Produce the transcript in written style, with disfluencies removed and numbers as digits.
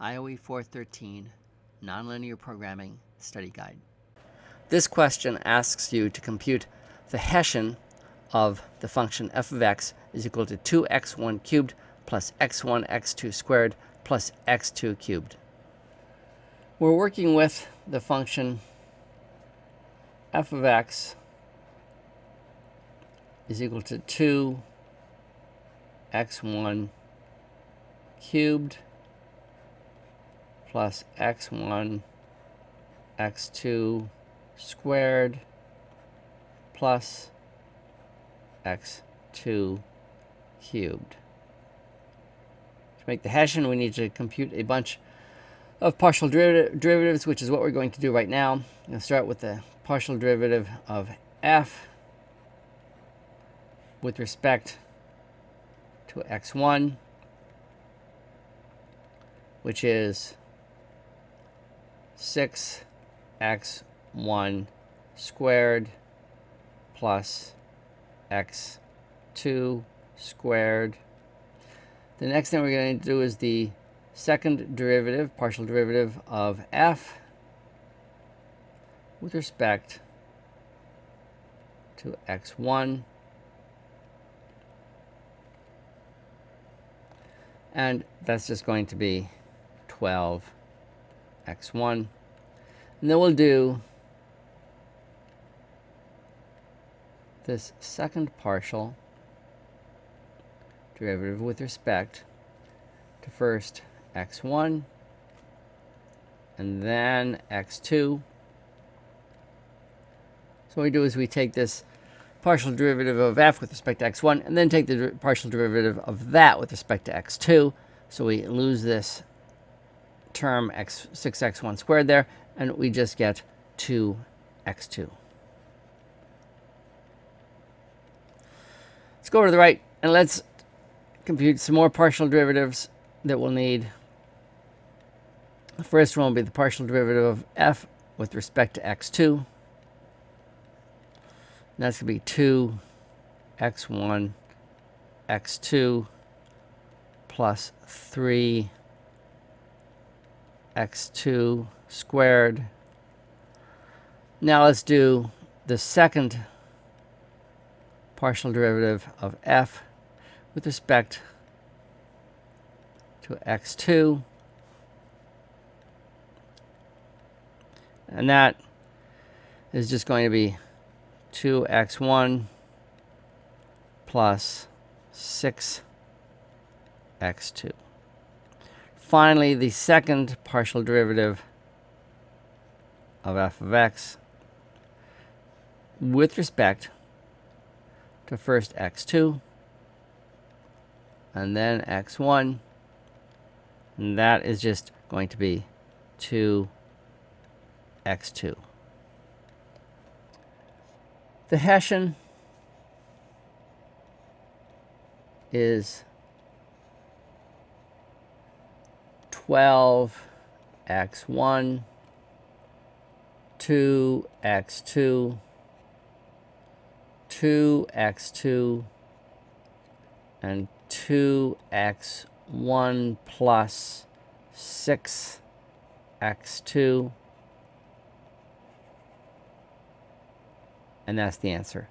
IOE 413 Nonlinear Programming Study Guide. This question asks you to compute the Hessian of the function f of x is equal to 2x1 cubed plus x1 x2 squared plus x2 cubed. We're working with the function f of x is equal to 2x1 cubed plus x1 x2 squared plus x2 cubed. To make the Hessian, we need to compute a bunch of partial derivatives, which is what we're going to do right now. I'm going to start with the partial derivative of f with respect to x1, which is 6x1 squared plus x2 squared. The next thing we're going to do is the second derivative, partial derivative of f with respect to x1. And that's just going to be 12x1. And then we'll do this second partial derivative with respect to first x1 and then x2. So what we do is we take this partial derivative of f with respect to x1 and then take the partial derivative of that with respect to x2. So we lose this term 6x1 squared there, and we just get 2x2. Let's go over to the right and let's compute some more partial derivatives that we'll need. The first one will be the partial derivative of f with respect to x2. And that's going to be 2x1 x2 plus 3x2 squared. Now let's do the second partial derivative of f with respect to x2. And that is just going to be 2x1 plus 6x2. Finally, the second partial derivative of f of x with respect to first x2 and then x1, and that is just going to be 2x2. The Hessian is 12x1, 2x2, 2x2, and 2x1 plus 6x2. And that's the answer.